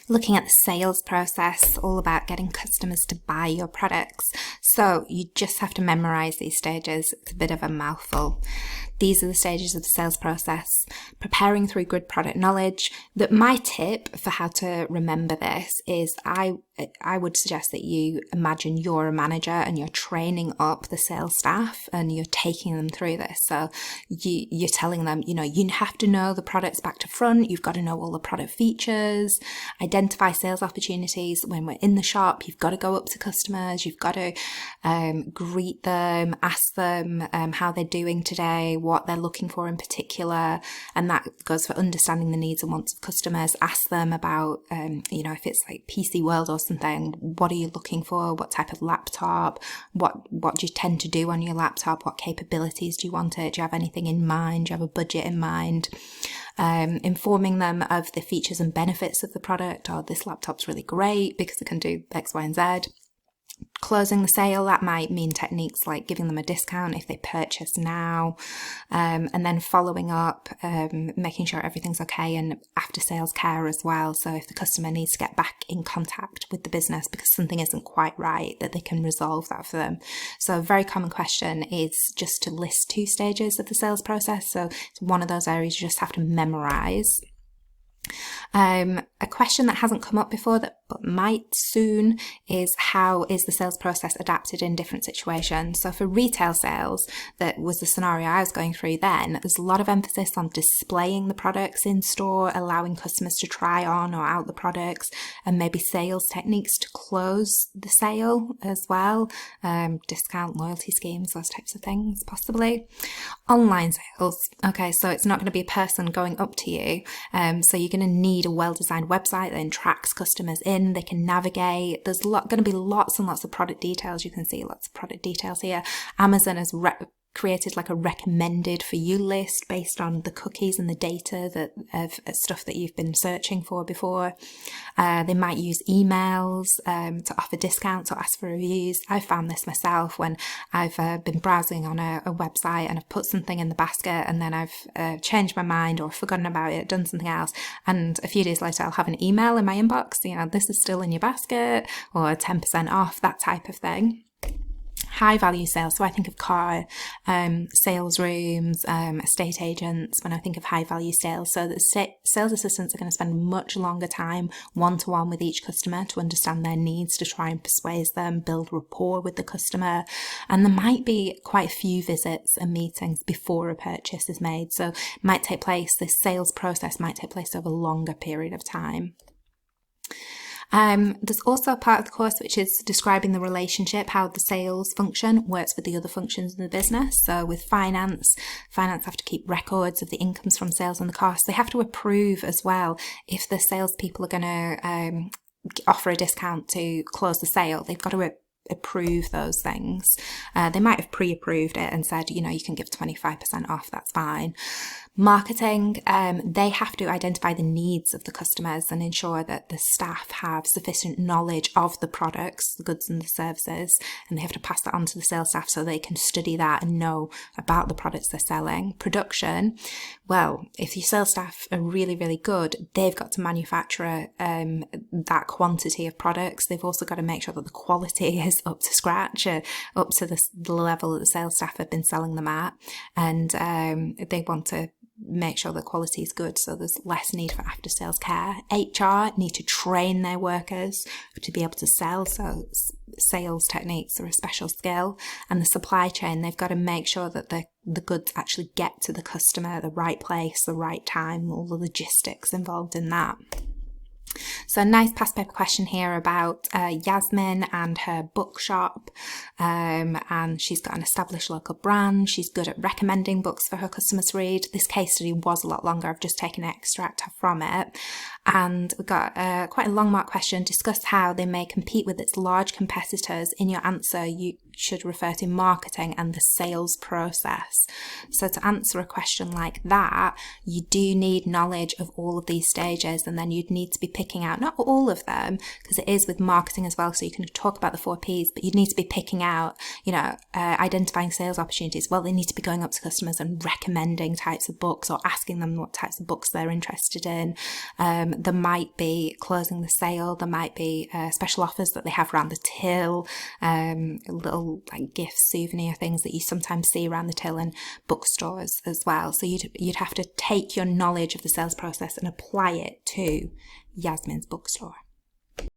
Looking at the sales process, all about getting customers to buy your products. So you just have to memorize these stages. It's a bit of a mouthful. These are the stages of the sales process. Preparing through good product knowledge. My tip for how to remember this is I would suggest that you imagine you're a manager and you're training up the sales staff and you're taking them through this. So you're telling them, you have to know the products back to front. You've got to know all the product features, identify sales opportunities. When we're in the shop, you've got to go up to customers. You've got to greet them, ask them how they're doing today, what they're looking for in particular. And that goes for understanding the needs and wants of customers. Ask them about, if it's like PC World or something, what are you looking for? What type of laptop? What do you tend to do on your laptop? What capabilities do you want it? Do you have anything in mind? Do you have a budget in mind? Informing them of the features and benefits of the product. Oh, this laptop's really great because it can do X, Y, and Z. Closing the sale, that might mean techniques like giving them a discount if they purchase now, and then following up, making sure everything's okay, and after sales care as well. So if the customer needs to get back in contact with the business because something isn't quite right, that they can resolve that for them. So a very common question is just to list 2 stages of the sales process. So it's one of those areas you just have to memorize. A question that hasn't come up before but might soon is, how is the sales process adapted in different situations? So for retail sales, that was the scenario I was going through then, there's a lot of emphasis on displaying the products in store, allowing customers to try on or out the products, and maybe sales techniques to close the sale as well, discount, loyalty schemes, those types of things possibly. Online sales, okay, so it's not going to be a person going up to you, so you're going to need a well-designed website that tracks customers in, they can navigate. There's going to be lots and lots of product details. You can see lots of product details here. Amazon has created like a recommended for you list based on the cookies and the data of stuff that you've been searching for before. They might use emails to offer discounts or ask for reviews. I found this myself when I've been browsing on a website and I've put something in the basket and then I've changed my mind or forgotten about it, done something else, and a few days later I'll have an email in my inbox, this is still in your basket, or 10% off, that type of thing. High value sales. So I think of car sales rooms, estate agents when I think of high value sales. So the sales assistants are going to spend much longer time one-to-one with each customer to understand their needs, to try and persuade them, build rapport with the customer. And there might be quite a few visits and meetings before a purchase is made. So this sales process might take place over a longer period of time. There's also a part of the course which is describing the relationship, how the sales function works with the other functions in the business. So with finance have to keep records of the incomes from sales and the costs. They have to approve as well. If the salespeople are going to offer a discount to close the sale, they've got to approve those things. They might have pre-approved it and said, you can give 25% off, that's fine. Marketing, they have to identify the needs of the customers and ensure that the staff have sufficient knowledge of the products, the goods and the services, and they have to pass that on to the sales staff so they can study that and know about the products they're selling. Production, well, if your sales staff are really, really good, they've got to manufacture that quantity of products. They've also got to make sure that the quality is up to scratch, up to the level that the sales staff have been selling them at, and they want to make sure the quality is good, so there's less need for after sales care. HR need to train their workers to be able to sell, so sales techniques are a special skill. And the supply chain, they've got to make sure that the goods actually get to the customer at the right place, the right time, all the logistics involved in that. So a nice past paper question here about Yasmin and her bookshop, and she's got an established local brand. She's good at recommending books for her customers to read. This case study was a lot longer. I've just taken an extract from it. And we've got quite a long mark question. Discuss how they may compete with its large competitors. In your answer, you should refer to marketing and the sales process. So to answer a question like that, you do need knowledge of all of these stages, and then you'd need to be picking out, not all of them, because it is with marketing as well, so you can talk about the 4 Ps, but you'd need to be picking out, identifying sales opportunities. Well, they need to be going up to customers and recommending types of books or asking them what types of books they're interested in. There might be closing the sale, there might be special offers that they have around the till, little like gift souvenir things that you sometimes see around the till in bookstores as well. So you'd have to take your knowledge of the sales process and apply it to Yasmin's bookstore.